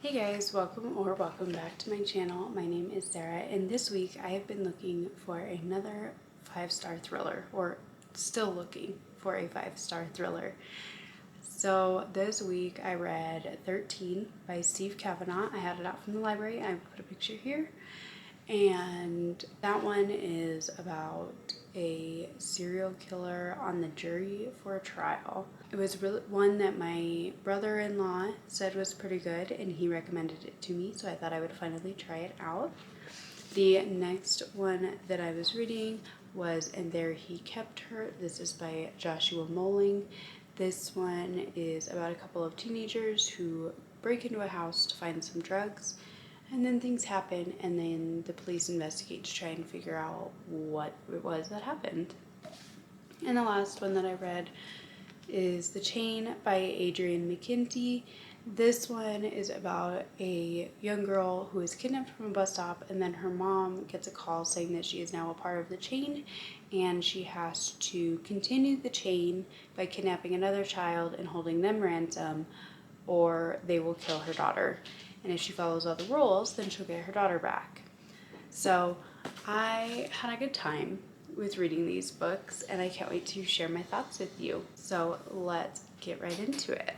Hey guys, welcome back to my channel. My name is Sarah, and this week I have been looking for another 5-star thriller, or still looking for a 5-star thriller. So this week I read 13 by Steve Kavanaugh. I had it out from the library. I put a picture here. And that one is about a serial killer on the jury for a trial. It was really one that my brother-in-law said was pretty good, and he recommended it to me, so I thought I would finally try it out. The next one that I was reading was And There He Kept Her. This is by Joshua Moling. This one is about a couple of teenagers who break into a house to find some drugs. And then things happen, and then the police investigate to try and figure out what it was that happened. And the last one that I read is The Chain by Adrienne McKenty. This one is about a young girl who is kidnapped from a bus stop, and then her mom gets a call saying that she is now a part of the chain, and she has to continue the chain by kidnapping another child and holding them ransom, or they will kill her daughter. And if she follows all the rules, then she'll get her daughter back. So I had a good time with reading these books, and I can't wait to share my thoughts with you. So let's get right into it.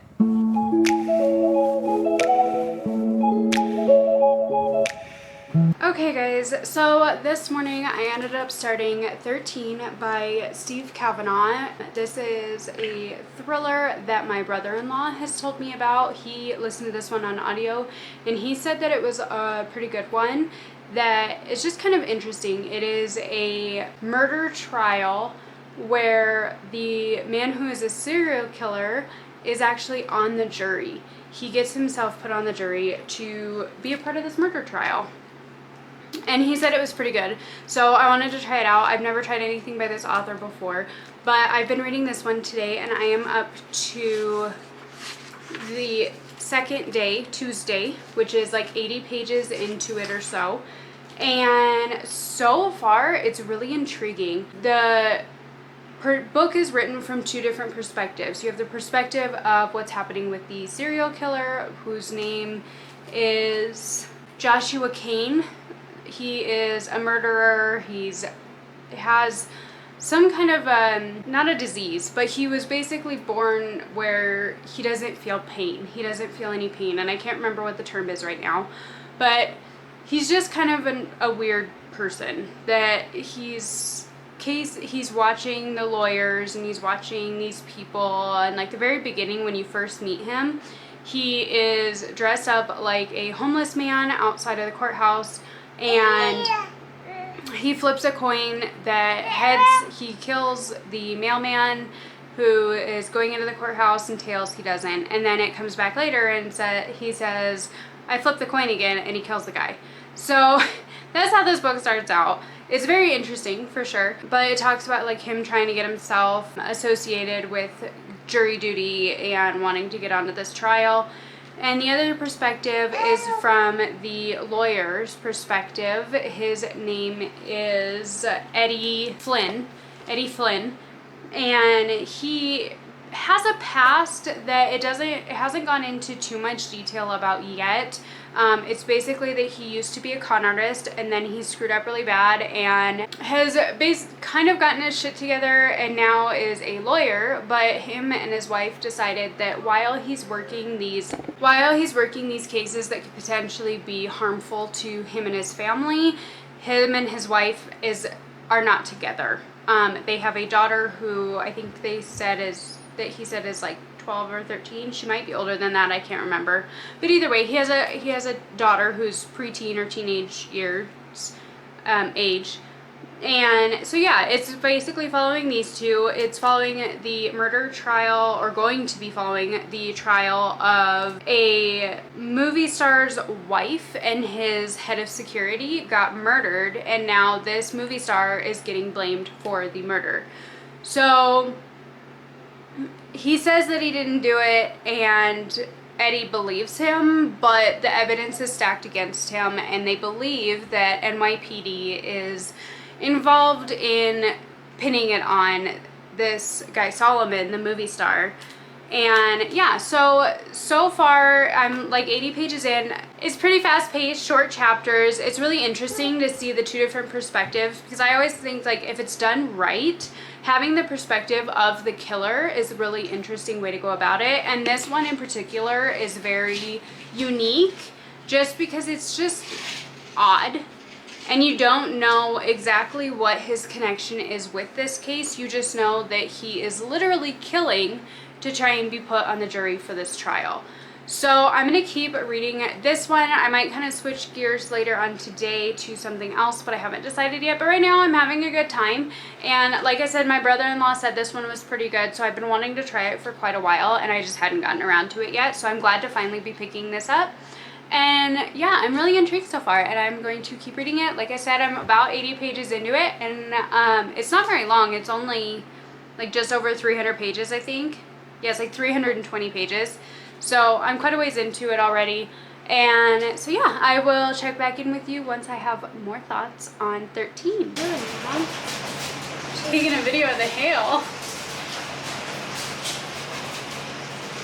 Okay guys, so this morning I ended up starting 13 by Steve Kavanaugh. This is a thriller that my brother-in-law has told me about. He listened to this one on audio, and he said that it was a pretty good one, that is just kind of interesting. It is a murder trial where the man who is a serial killer is actually on the jury. He gets himself put on the jury to be a part of this murder trial. And he said it was pretty good, so I wanted to try it out. I've never tried anything by this author before, but I've been reading this one today, and I am up to the second day, Tuesday, which is like 80 pages into it or so. And so far, it's really intriguing. The book is written from two different perspectives. You have the perspective of what's happening with the serial killer, whose name is Joshua Cain. He is a murderer. Has some kind of not a disease, but he was basically born where he doesn't feel pain. He doesn't feel any pain, and I can't remember what the term is right now, but he's just kind of a weird person. That he's watching the lawyers, and he's watching these people, and like the very beginning when you first meet him, he is dressed up like a homeless man outside of the courthouse, and he flips a coin that heads he kills the mailman who is going into the courthouse, and tails he doesn't. And then it comes back later and he says, I flipped the coin again, and he kills the guy. So that's how this book starts out. It's very interesting for sure, but it talks about like him trying to get himself associated with jury duty and wanting to get onto this trial. And the other perspective is from the lawyer's perspective. His name is Eddie Flynn. And he has a past that it hasn't gone into too much detail about yet. It's basically that he used to be a con artist, and then he screwed up really bad and has kind of gotten his shit together and now is a lawyer. But him and his wife decided that while he's working these cases that could potentially be harmful to him and his family, him and his wife are not together. They have a daughter who I think he said is like 12 or 13. She might be older than that, I can't remember. But either way, he has a daughter who's preteen or teenage years age. And so yeah, it's basically following these two. It's following the murder trial, or going to be following the trial of a movie star's wife, and his head of security got murdered, and now this movie star is getting blamed for the murder. So he says that he didn't do it, and Eddie believes him, but the evidence is stacked against him, and they believe that NYPD is involved in pinning it on this guy Solomon, the movie star. And yeah, so far I'm like 80 pages in. It's pretty fast paced, short chapters. It's really interesting to see the two different perspectives, because I always think like if it's done right, having the perspective of the killer is a really interesting way to go about it. And this one in particular is very unique just because it's just odd. And you don't know exactly what his connection is with this case. You just know that he is literally killing to try and be put on the jury for this trial. So I'm going to keep reading this one. I might kind of switch gears later on today to something else, but I haven't decided yet. But right now I'm having a good time. And like I said, my brother-in-law said this one was pretty good, so I've been wanting to try it for quite a while, and I just hadn't gotten around to it yet. So I'm glad to finally be picking this up. And yeah, I'm really intrigued so far, and I'm going to keep reading it. Like I said, I'm about 80 pages into it, and it's not very long. It's only like just over 300 pages, I think. Yeah, it's like 320 pages. So I'm quite a ways into it already. And so yeah, I will check back in with you once I have more thoughts on 13. Good, Mom. Taking a video of the hail.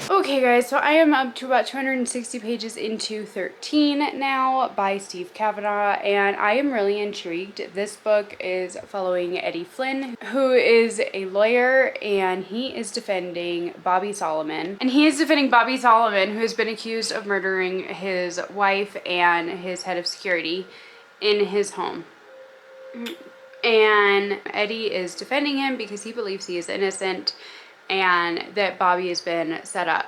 Okay guys, so I am up to about 260 pages into 13 now by Steve Kavanaugh, and I am really intrigued. This book is following Eddie Flynn, who is a lawyer, and he is defending Bobby Solomon. And he is defending Bobby Solomon, who has been accused of murdering his wife and his head of security in his home. And Eddie is defending him because he believes he is innocent and that Bobby has been set up.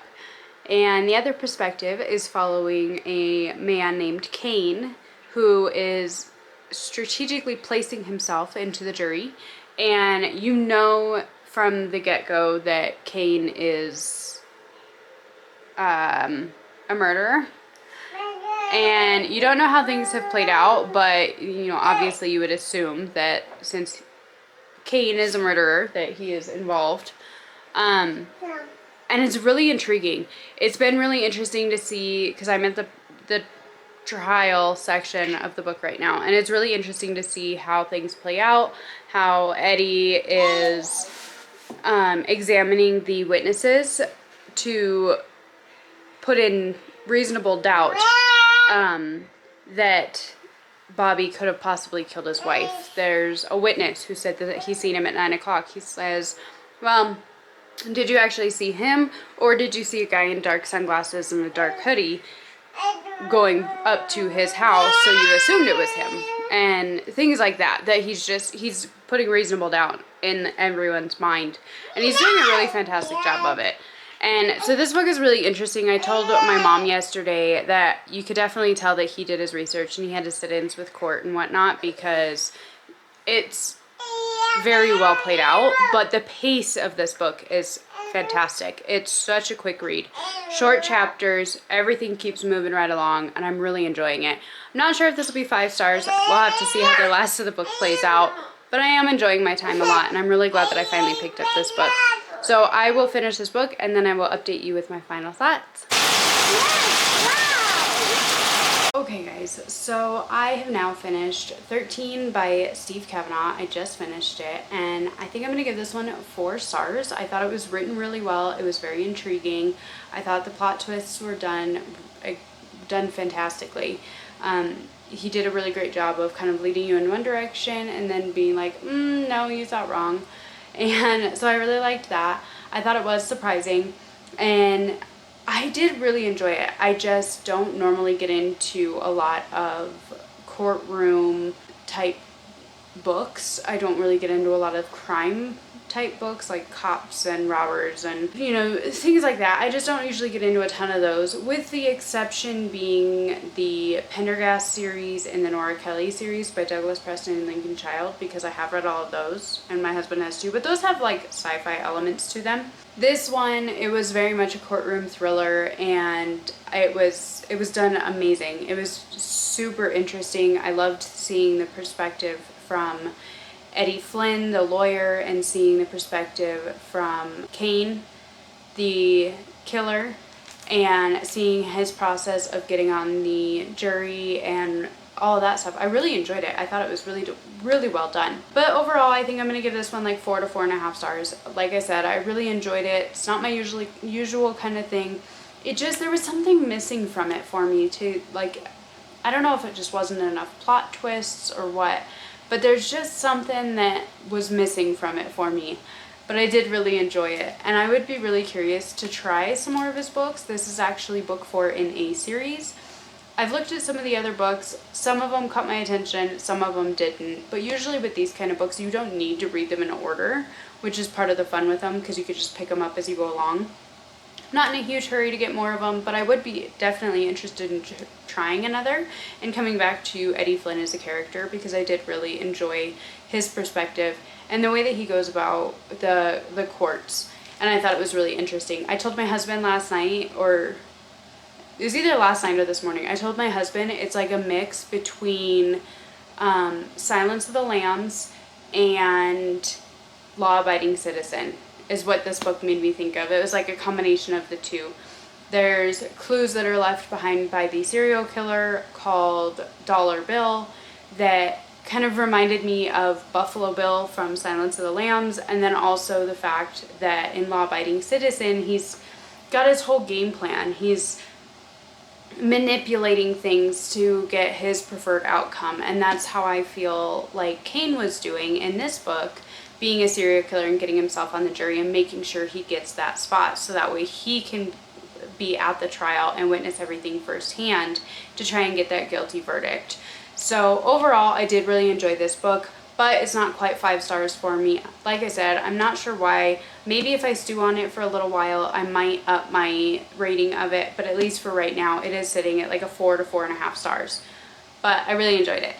And the other perspective is following a man named Kane, who is strategically placing himself into the jury. And you know from the get-go that Kane is a murderer. And you don't know how things have played out, but you know, obviously you would assume that since Kane is a murderer, that he is involved. And it's really intriguing. It's been really interesting to see, because I'm at the trial section of the book right now, and it's really interesting to see how things play out, how Eddie is examining the witnesses to put in reasonable doubt that Bobby could have possibly killed his wife. There's a witness who said that he's seen him at 9 o'clock. He says, well, did you actually see him, or did you see a guy in dark sunglasses and a dark hoodie going up to his house, so you assumed it was him? And things like that, that he's putting reasonable doubt in everyone's mind. And he's doing a really fantastic job of it. And so this book is really interesting. I told my mom yesterday that you could definitely tell that he did his research and he had his sit-ins with court and whatnot, because it's very well played out, but the pace of this book is fantastic. It's such a quick read. Short chapters, everything keeps moving right along, and I'm really enjoying it. I'm not sure if this will be 5 stars. We'll have to see how the rest of the book plays out, but I am enjoying my time a lot, and I'm really glad that I finally picked up this book. So I will finish this book, and then I will update you with my final thoughts. Okay guys, so I have now finished 13 by Steve Kavanaugh. I just finished it, and I think I'm going to give this one 4 stars. I thought it was written really well. It was very intriguing. I thought the plot twists were done fantastically. He did a really great job of kind of leading you in one direction and then being like, no, you thought wrong. And so I really liked that. I thought it was surprising, and I did really enjoy it. I just don't normally get into a lot of courtroom type books. I don't really get into a lot of crime type books like cops and robbers and, you know, things like that. I just don't usually get into a ton of those, with the exception being the Pendergast series and the Nora Kelly series by Douglas Preston and Lincoln Child, because I have read all of those and my husband has too, but those have like sci-fi elements to them. This one, it was very much a courtroom thriller, and it was done amazing. It was super interesting. I loved seeing the perspective from Eddie Flynn, the lawyer, and seeing the perspective from Kane, the killer. and seeing his process of getting on the jury and all of that stuff. I really enjoyed it. I thought it was really well done. But overall, I think I'm gonna give this one like 4 to 4.5 stars. Like I said, I really enjoyed it. It's not my usual kind of thing. It just, there was something missing from it for me to, like, I don't know if it just wasn't enough plot twists or what, but there's just something that was missing from it for me. But I did really enjoy it, and I would be really curious to try some more of his books. This is actually book 4 in a series. I've looked at some of the other books. Some of them caught my attention, some of them didn't. But usually with these kind of books, you don't need to read them in order, which is part of the fun with them, because you could just pick them up as you go along. Not in a huge hurry to get more of them, but I would be definitely interested in trying another and coming back to Eddie Flynn as a character, because I did really enjoy his perspective and the way that he goes about the courts. And I thought it was really interesting. I told my husband last night, or it was either last night or this morning, I told my husband it's like a mix between Silence of the Lambs and Law Abiding Citizen is what this book made me think of. It was like a combination of the two. There's clues that are left behind by the serial killer called Dollar Bill that kind of reminded me of Buffalo Bill from Silence of the Lambs, and then also the fact that in Law Abiding Citizen, he's got his whole game plan. He's manipulating things to get his preferred outcome, and that's how I feel like Kane was doing in this book, being a serial killer and getting himself on the jury and making sure he gets that spot so that way he can be at the trial and witness everything firsthand to try and get that guilty verdict. So overall, I did really enjoy this book, but it's not quite 5 stars for me. Like I said, I'm not sure why. Maybe if I stew on it for a little while, I might up my rating of it, but at least for right now, it is sitting at like a 4 to 4.5 stars. But I really enjoyed it.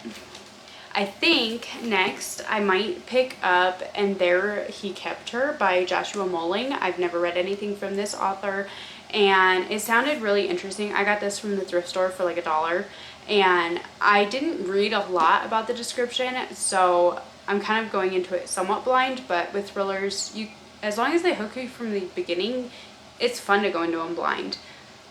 I think next I might pick up And There He Kept Her by Joshua Molling. I've never read anything from this author, and it sounded really interesting. I got this from the thrift store for like $1, and I didn't read a lot about the description, so I'm kind of going into it somewhat blind. But with thrillers, as long as they hook you from the beginning, it's fun to go into them blind.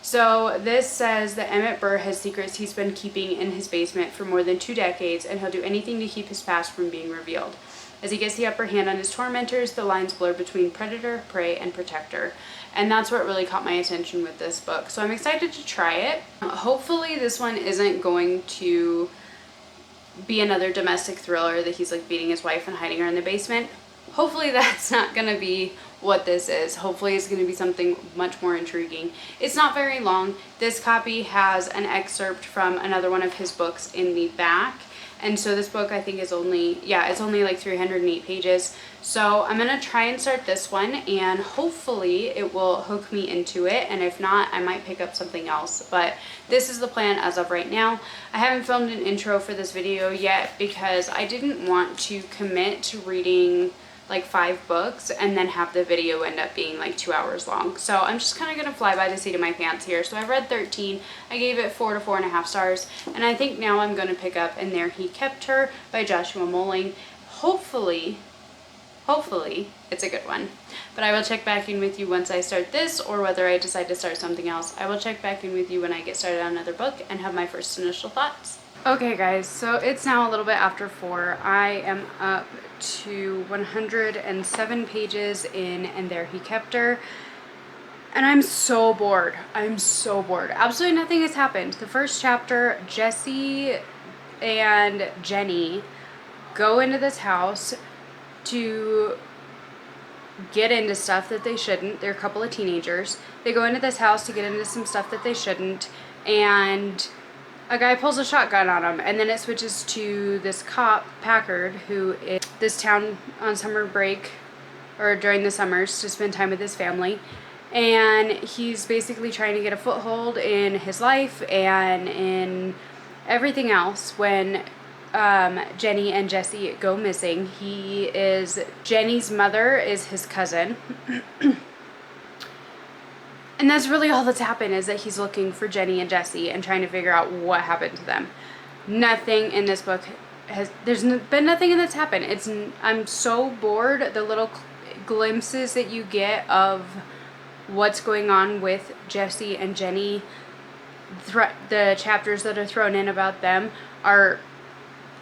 So this says that Emmett Burr has secrets he's been keeping in his basement for more than 2 decades, and he'll do anything to keep his past from being revealed. As he gets the upper hand on his tormentors, the lines blur between predator, prey, and protector. And that's what really caught my attention with this book. So I'm excited to try it. Hopefully this one isn't going to be another domestic thriller that he's like beating his wife and hiding her in the basement. Hopefully that's not going to be what this is. Hopefully it's going to be something much more intriguing. It's not very long. This copy has an excerpt from another one of his books in the back. And so this book I think is only, it's only like 308 pages. So I'm going to try and start this one, and hopefully it will hook me into it. And if not, I might pick up something else. But this is the plan as of right now. I haven't filmed an intro for this video yet because I didn't want to commit to reading like 5 books and then have the video end up being like 2 hours long. So I'm just kind of going to fly by the seat of my pants here. So I read 13. I gave it 4 to 4.5 stars. And I think now I'm going to pick up And There He Kept Her by Joshua Molling. Hopefully it's a good one. But I will check back in with you once I start this, or whether I decide to start something else. I will check back in with you when I get started on another book and have my first initial thoughts. Okay guys, so it's now a little bit after 4. I am up to 107 pages in And There He Kept Her. And I'm so bored. I'm so bored. Absolutely nothing has happened. The first chapter, Jesse and Jenny go into this house to get into stuff that they shouldn't. They're a couple of teenagers. They go into this house to get into some stuff that they shouldn't, and a guy pulls a shotgun on them, and then it switches to this cop, Packard, who is this town on summer break, or during the summers, to spend time with his family. And he's basically trying to get a foothold in his life and in everything else when Jenny and Jesse go missing. Jenny's mother is his cousin. And that's really all that's happened, is that he's looking for Jenny and Jesse and trying to figure out what happened to them. Nothing in this book there's been nothing that's happened. I'm so bored. The little glimpses that you get of what's going on with Jesse and Jenny. The chapters that are thrown in about them are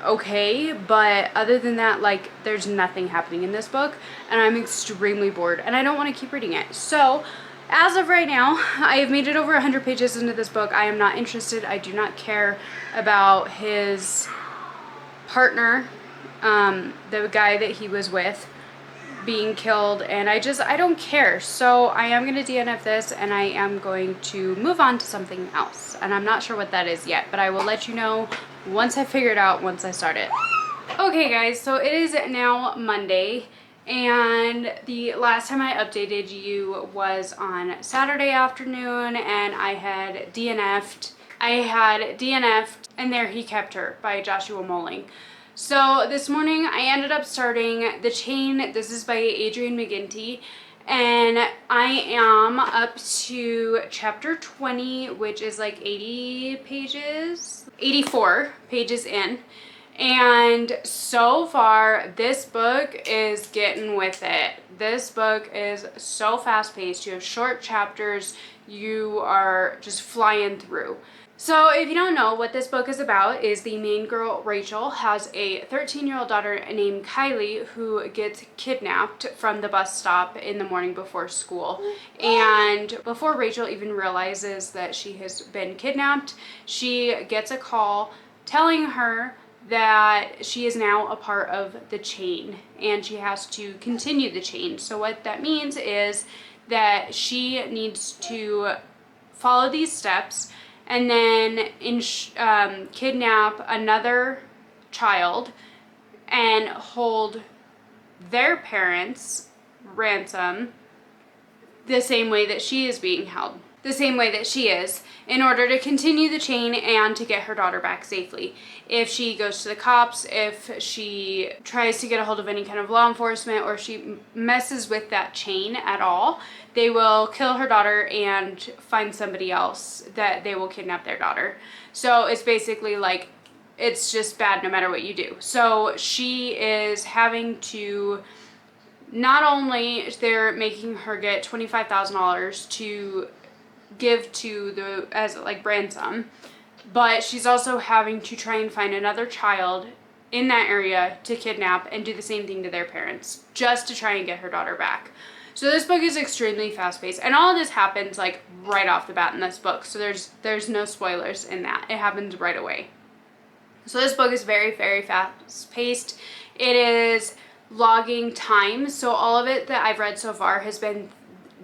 okay, but other than that, like, there's nothing happening in this book, and I'm extremely bored, and I don't want to keep reading it. So as of right now, I have made it over 100 pages into this book. I am not interested. I do not care about his partner, the guy that he was with, being killed, and I don't care. So I am going to DNF this, and I am going to move on to something else, and I'm not sure what that is yet, but I will let you know once I figure it out, once I start it. Okay guys, so it is now Monday, and the last time I updated you was on Saturday afternoon, and I had DNF'd, And There He Kept Her by Joshua Molling. So this morning I ended up starting The Chain. This is by Adrian McGinty, and I am up to chapter 20, which is like 84 pages in. And so far, this book is getting with it. This book is so fast-paced. You have short chapters. You are just flying through. So if you don't know what this book is about, is the main girl, Rachel, has a 13-year-old daughter named Kylie who gets kidnapped from the bus stop in the morning before school. And before Rachel even realizes that she has been kidnapped, she gets a call telling her that she is now a part of the chain and she has to continue the chain. So what that means is that she needs to follow these steps and then kidnap another child and hold their parents ransom the same way that she is being held, the same way that she is, in order to continue the chain and to get her daughter back safely. If she goes to the cops, if she tries to get a hold of any kind of law enforcement, or she messes with that chain at all, they will kill her daughter and find somebody else that they will kidnap their daughter. So it's basically like, it's just bad no matter what you do. So she is having to, not only they're making her get $25,000 to give to the, as like ransom, but she's also having to try and find another child in that area to kidnap and do the same thing to their parents, just to try and get her daughter back. So this book is extremely fast-paced, and all of this happens like right off the bat in this book, so there's no spoilers in that. It happens right away. So this book is very, very fast-paced. It is logging time, so all of it that I've read so far has been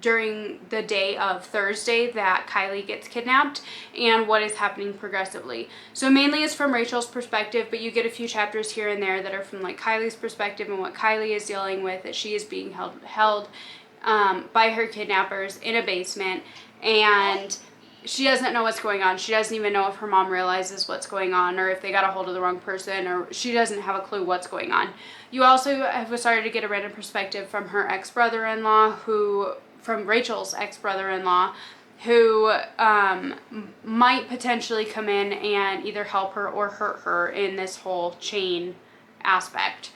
during the day of Thursday that Kylie gets kidnapped and what is happening progressively. So mainly it's from Rachel's perspective, but you get a few chapters here and there that are from like Kylie's perspective and what Kylie is dealing with, that she is being held by her kidnappers in a basement, and she doesn't know what's going on. She doesn't even know if her mom realizes what's going on, or if they got a hold of the wrong person, or she doesn't have a clue what's going on. You also have started to get a random perspective from her ex-brother-in-law, from Rachel's ex-brother-in-law, who might potentially come in and either help her or hurt her in this whole chain aspect.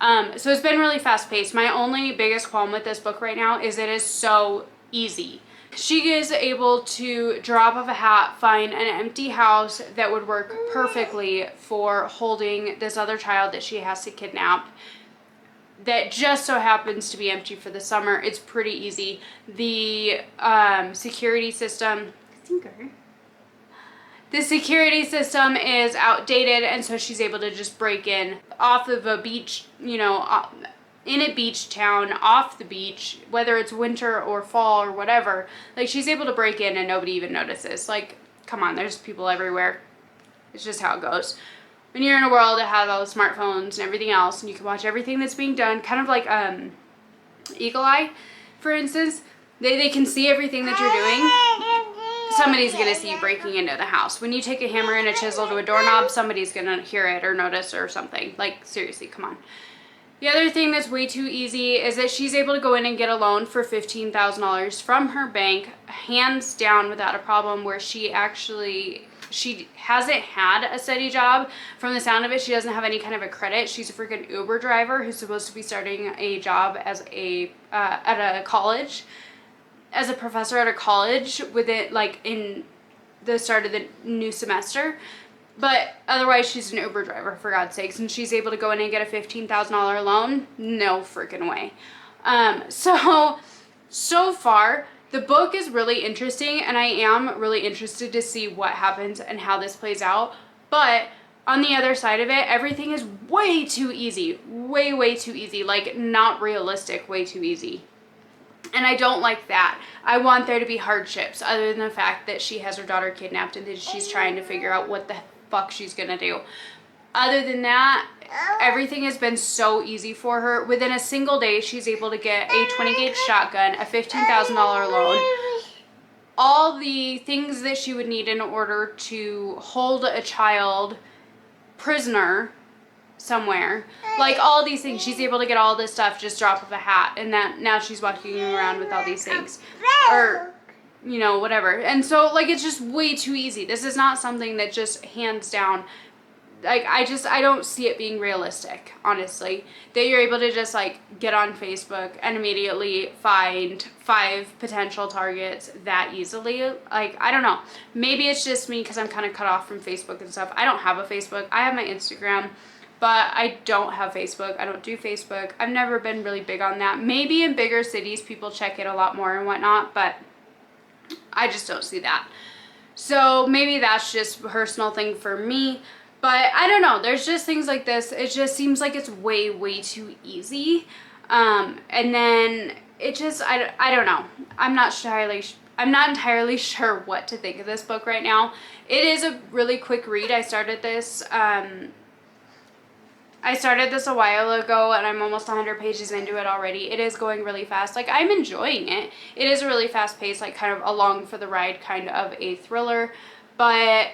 So it's been really fast-paced. My only biggest qualm with this book right now is it is so easy. She is able to drop of a hat, find an empty house that would work perfectly for holding this other child that she has to kidnap, that just so happens to be empty for the summer. It's pretty easy. The security system, the security system is outdated, and so she's able to just break in off of a beach, you know, in a beach town, off the beach, whether it's winter or fall or whatever. Like, she's able to break in and nobody even notices. Like, come on, there's people everywhere. It's just how it goes. When you're in a world that has all the smartphones and everything else, and you can watch everything that's being done, kind of like Eagle Eye, for instance, they can see everything that you're doing. Somebody's going to see you breaking into the house. When you take a hammer and a chisel to a doorknob, somebody's going to hear it or notice or something. Like, seriously, come on. The other thing that's way too easy is that she's able to go in and get a loan for $15,000 from her bank, hands down, without a problem, where she hasn't had a steady job. From the sound of it, she doesn't have any kind of a credit. She's a freaking Uber driver who's supposed to be starting a job as at a college. as a professor at a college with it, like in the start of the new semester. But otherwise, she's an Uber driver, for God's sakes, and she's able to go in and get a $15,000 loan? No freaking way. So far, the book is really interesting, and I am really interested to see what happens and how this plays out. But on the other side of it, everything is way too easy. Way too easy. Like, not realistic, way too easy. And I don't like that. I want there to be hardships, other than the fact that she has her daughter kidnapped and that she's trying to figure out what the fuck she's gonna do. Other than that, everything has been so easy for her. Within a single day, she's able to get a 20 gauge shotgun, a $15,000 loan, all the things that she would need in order to hold a child prisoner somewhere. Like, all these things. She's able to get all this stuff just drop of a hat, and that now she's walking around with all these things. Or, you know, whatever. And so, like, it's just way too easy. This is not something that just hands down, like, I don't see it being realistic, honestly. That you're able to just, like, get on Facebook and immediately find 5 potential targets that easily. Like, I don't know. Maybe it's just me because I'm kind of cut off from Facebook and stuff. I don't have a Facebook. I have my Instagram, but I don't have Facebook. I don't do Facebook. I've never been really big on that. Maybe in bigger cities, people check it a lot more and whatnot, but I just don't see that. So maybe that's just a personal thing for me. But I don't know. There's just things like this. It just seems like it's way too easy. And then it just, I don't know. I'm not entirely sure what to think of this book right now. It is a really quick read. I started this a while ago, and I'm almost 100 pages into it already. It is going really fast. Like, I'm enjoying it. It is a really fast paced, like, kind of along for the ride kind of a thriller, but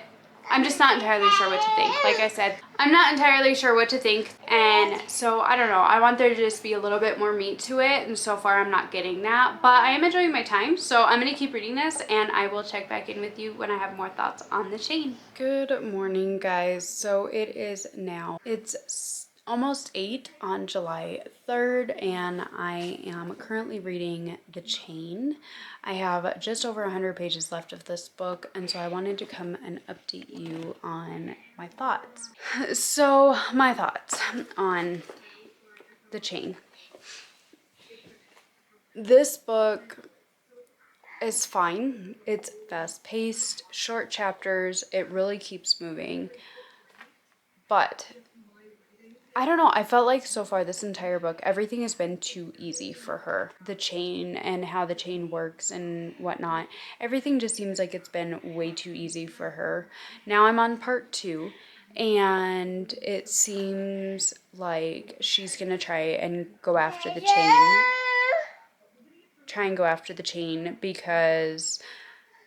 I'm just not entirely sure what to think. Like I said, I'm not entirely sure what to think, and so I don't know. I want there to just be a little bit more meat to it, and so far I'm not getting that, but I am enjoying my time, so I'm going to keep reading this, and I will check back in with you when I have more thoughts on The Chain. Good morning, guys. So it is now. It's almost 8 on July 3rd, and I am currently reading The Chain. I have just over 100 pages left of this book, and so I wanted to come and update you on my thoughts. So, my thoughts on The Chain. This book is fine. It's fast-paced, short chapters. It really keeps moving, but I don't know. I felt like so far this entire book, everything has been too easy for her. The chain and how the chain works and whatnot. Everything just seems like it's been way too easy for her. Now I'm on part 2, and it seems like she's going to try and go after the chain. Because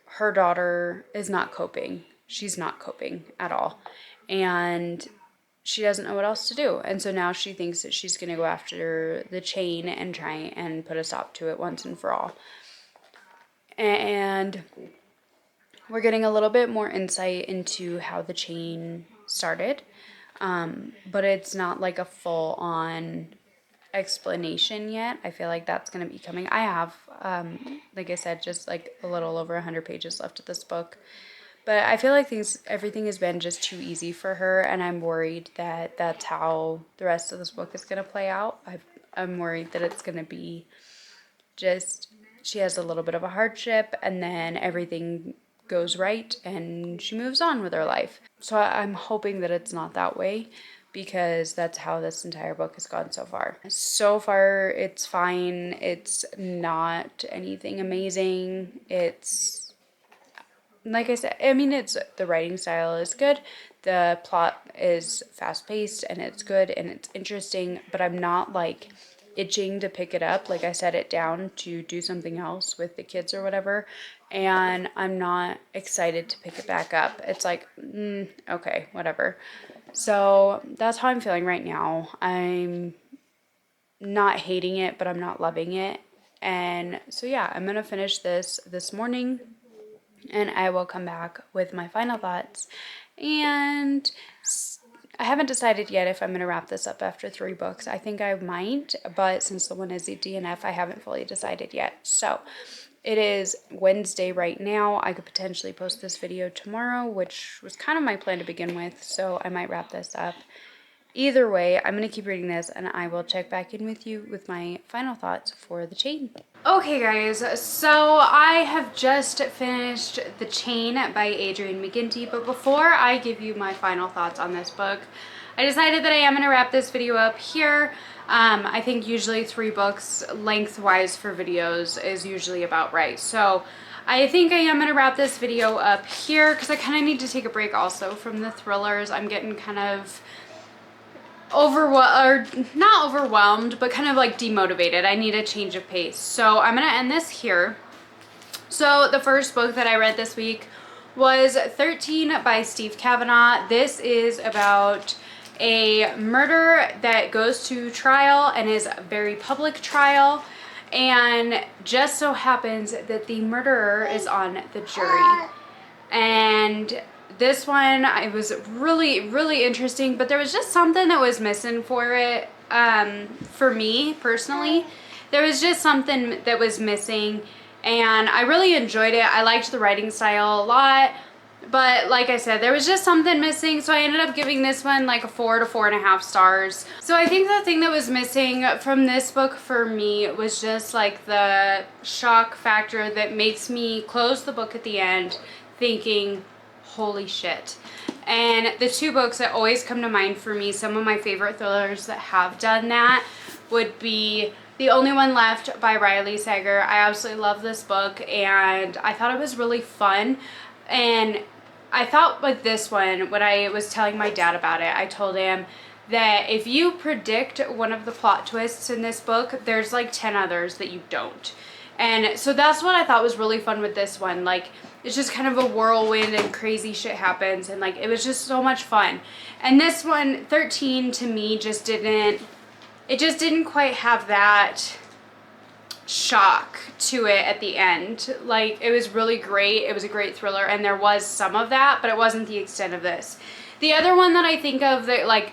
her daughter is not coping. She's not coping at all. And she doesn't know what else to do. And so now she thinks that she's going to go after the chain and try and put a stop to it once and for all. And we're getting a little bit more insight into how the chain started. But it's not like a full-on explanation yet. I feel like that's going to be coming. I have, like I said, just like a little over 100 pages left of this book. But I feel like everything has been just too easy for her, and I'm worried that that's how the rest of this book is going to play out. I'm worried that it's going to be just, she has a little bit of a hardship, and then everything goes right, and she moves on with her life. So I'm hoping that it's not that way, because that's how this entire book has gone so far. So far, it's fine. It's not anything amazing. It's, like I said, I mean, the writing style is good, the plot is fast-paced, and it's good, and it's interesting, but I'm not, like, itching to pick it up. Like, I set it down to do something else with the kids or whatever, and I'm not excited to pick it back up. It's like, okay, whatever. So that's how I'm feeling right now. I'm not hating it, but I'm not loving it, and so yeah, I'm gonna finish this morning, and I will come back with my final thoughts. And I haven't decided yet if I'm going to wrap this up after 3 books. I think I might, but since the one is a DNF, I haven't fully decided yet. So It is Wednesday right now. I could potentially post this video tomorrow, which was kind of my plan to begin with, so I might wrap this up. Either way, I'm going to keep reading this and I will check back in with you with my final thoughts for The Chain. Okay guys, so I have just finished The Chain by Adrian McGinty, but before I give you my final thoughts on this book, I decided that I am going to wrap this video up here. I think usually 3 books lengthwise for videos is usually about right. So I think I am going to wrap this video up here because I kind of need to take a break also from the thrillers. I'm getting kind of not overwhelmed, but kind of like demotivated. I need a change of pace. So I'm going to end this here. So the first book that I read this week was 13 by Steve Kavanaugh. This is about a murder that goes to trial and is a very public trial, and just so happens that the murderer is on the jury. And this one, it was really interesting, but there was just something that was missing for it. For me personally, there was just something that was missing, and I really enjoyed it. I liked the writing style a lot. But like I said, there was just something missing, so I ended up giving this one like a 4 to 4.5 stars. So I think the thing that was missing from this book for me was just like the shock factor that makes me close the book at the end thinking, holy shit. And the 2 books that always come to mind for me, some of my favorite thrillers that have done that, would be The Only One Left by Riley Sager. I absolutely love this book, and I thought it was really fun. And I thought with this one, when I was telling my dad about it, I told him that if you predict one of the plot twists in this book, there's like 10 others that you don't. And so that's what I thought was really fun with this one. Like, it's just kind of a whirlwind and crazy shit happens, and like, it was just so much fun. And this one, 13, to me just didn't quite have that shock to it at the end. Like, it was really great. It was a great thriller, and there was some of that, but it wasn't the extent of this. The other one that I think of that like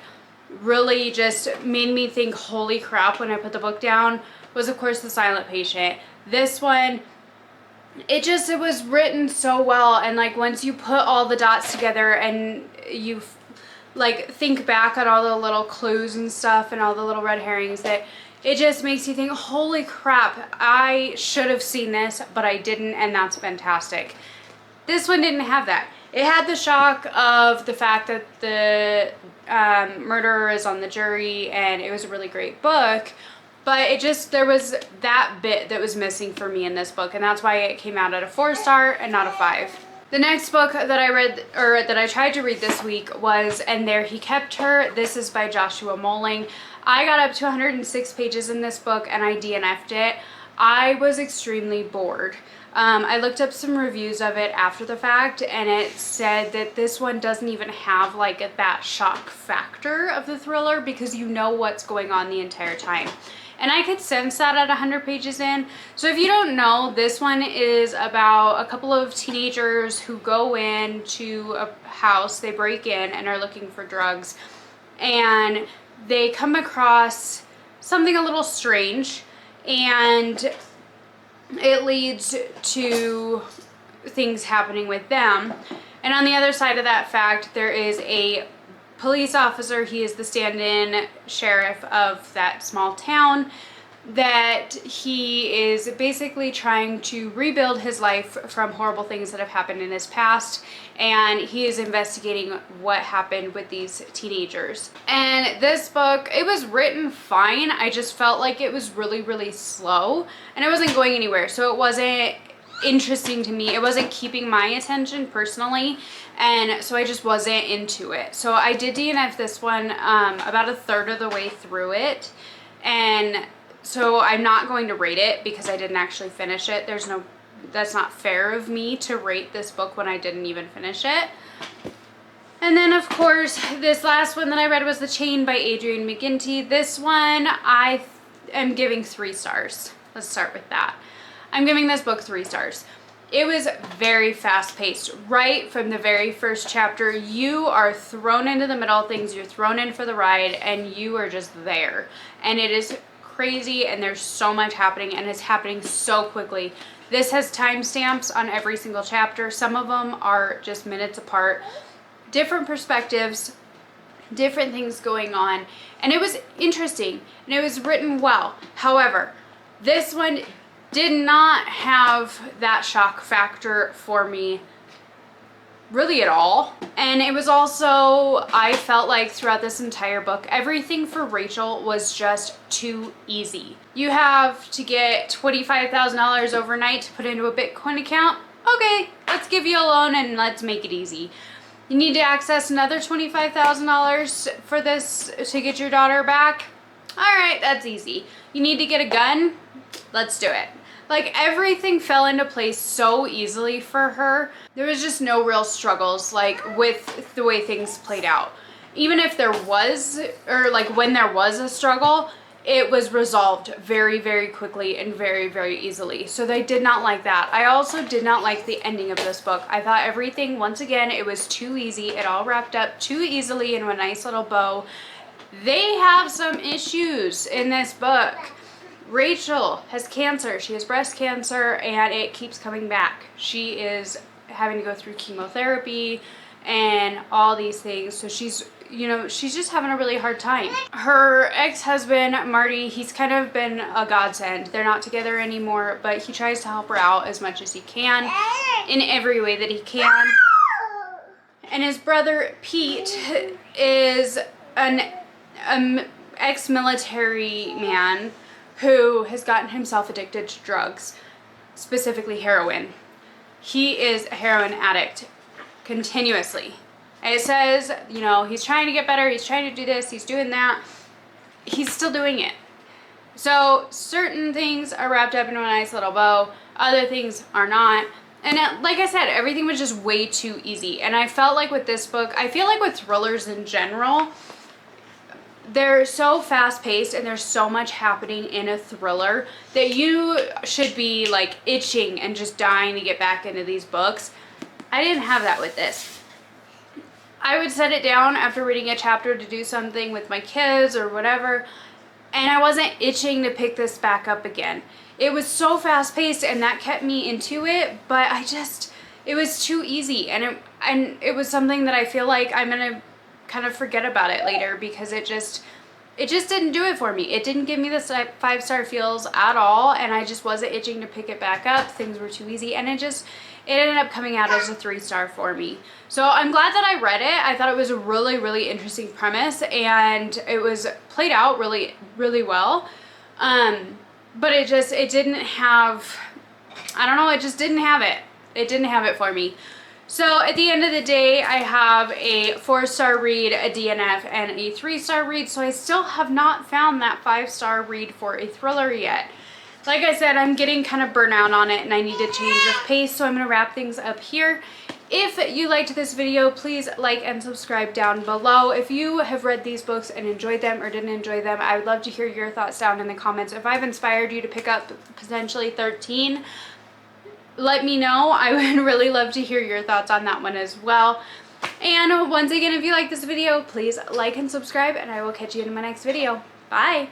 really just made me think holy crap when I put the book down was of course The Silent Patient. This one, it was written so well, and like once you put all the dots together and you like think back on all the little clues and stuff and all the little red herrings, that it just makes you think, holy crap, I should have seen this, but I didn't, and that's fantastic. This one didn't have that. It had the shock of the fact that the murderer is on the jury, and it was a really great book, but there was that bit that was missing for me in this book, and that's why it came out at a 4-star and not a 5. The next book that I read, or that I tried to read this week, was And There He Kept Her. This is by Joshua Moling. I got up to 106 pages in this book and I DNF'd it. I was extremely bored. I looked up some reviews of it after the fact, and it said that this one doesn't even have like that shock factor of the thriller because you know what's going on the entire time. And I could sense that at 100 pages in. So if you don't know, this one is about a couple of teenagers who go into a house, they break in and are looking for drugs, and they come across something a little strange, and it leads to things happening with them. And on the other side of that fact, there is a police officer. He is the stand-in sheriff of that small town, that he is basically trying to rebuild his life from horrible things that have happened in his past, and he is investigating what happened with these teenagers. And this book, it was written fine. I just felt like it was really slow, and it wasn't going anywhere, so it wasn't interesting to me. It wasn't keeping my attention personally, and so I just wasn't into it. So I did DNF this one about a third of the way through it, and so I'm not going to rate it because I didn't actually finish it. That's not fair of me to rate this book when I didn't even finish it. And then of course, this last one that I read was The Chain by Adrian McGinty. This one I am giving 3 stars. Let's start with that. I'm giving this book 3 stars. It was very fast paced. Right from the very first chapter, you are thrown into the middle of things, you're thrown in for the ride, and you are just there. And it is crazy and there's so much happening and it's happening so quickly. This has timestamps on every single chapter. Some of them are just minutes apart. Different perspectives, different things going on. And it was interesting and it was written well. However, this one did not have that shock factor for me really at all. And it was also, I felt like throughout this entire book, everything for Rachel was just too easy. You have to get $25,000 overnight to put into a Bitcoin account. Okay, let's give you a loan and let's make it easy. You need to access another $25,000 for this to get your daughter back. All right, that's easy. You need to get a gun. Let's do it. Like, everything fell into place so easily for her. There was just no real struggles, like, with the way things played out. Even if there was, or like when there was a struggle, it was resolved very, very quickly and very, very easily. So I did not like that. I also did not like the ending of this book. I thought everything, once again, it was too easy. It all wrapped up too easily into a nice little bow. They have some issues in this book. Rachel has cancer. She has breast cancer and it keeps coming back. She is having to go through chemotherapy and all these things. So she's, you know, she's just having a really hard time. Her ex-husband, Marty, he's kind of been a godsend. They're not together anymore, but he tries to help her out as much as he can in every way that he can. And his brother, Pete, is an ex-military man who has gotten himself addicted to drugs, specifically heroin. He is a heroin addict continuously. And it says, you know, he's trying to get better, he's trying to do this, he's doing that. He's still doing it. So certain things are wrapped up into a nice little bow, other things are not. And like I said, everything was just way too easy. And I felt like with this book, I feel like with thrillers in general, they're so fast-paced and there's so much happening in a thriller that you should be like itching and just dying to get back into these books. I didn't have that with this. I would set it down after reading a chapter to do something with my kids or whatever, and I wasn't itching to pick this back up again. It was so fast-paced and that kept me into it, but it was too easy, and it was something that I feel like I'm gonna kind of forget about it later because it just didn't do it for me. It didn't give me the 5-star feels at all, and I just wasn't itching to pick it back up. Things were too easy, and it ended up coming out as a 3-star for me. So I'm glad that I read it. I thought it was a really, really interesting premise, and it was played out really, really well. But it didn't have, I don't know, it just didn't have it. It didn't have it for me. So at the end of the day, I have a 4-star read, a DNF, and a 3-star read. So I still have not found that 5-star read for a thriller yet. Like I said, I'm getting kind of burnt out on it and I need to change of pace. So I'm going to wrap things up here. If you liked this video, please like and subscribe down below. If you have read these books and enjoyed them or didn't enjoy them, I would love to hear your thoughts down in the comments. If I've inspired you to pick up potentially 13, let me know. I would really love to hear your thoughts on that one as well. And once again, if you like this video, please like and subscribe, and I will catch you in my next video. Bye!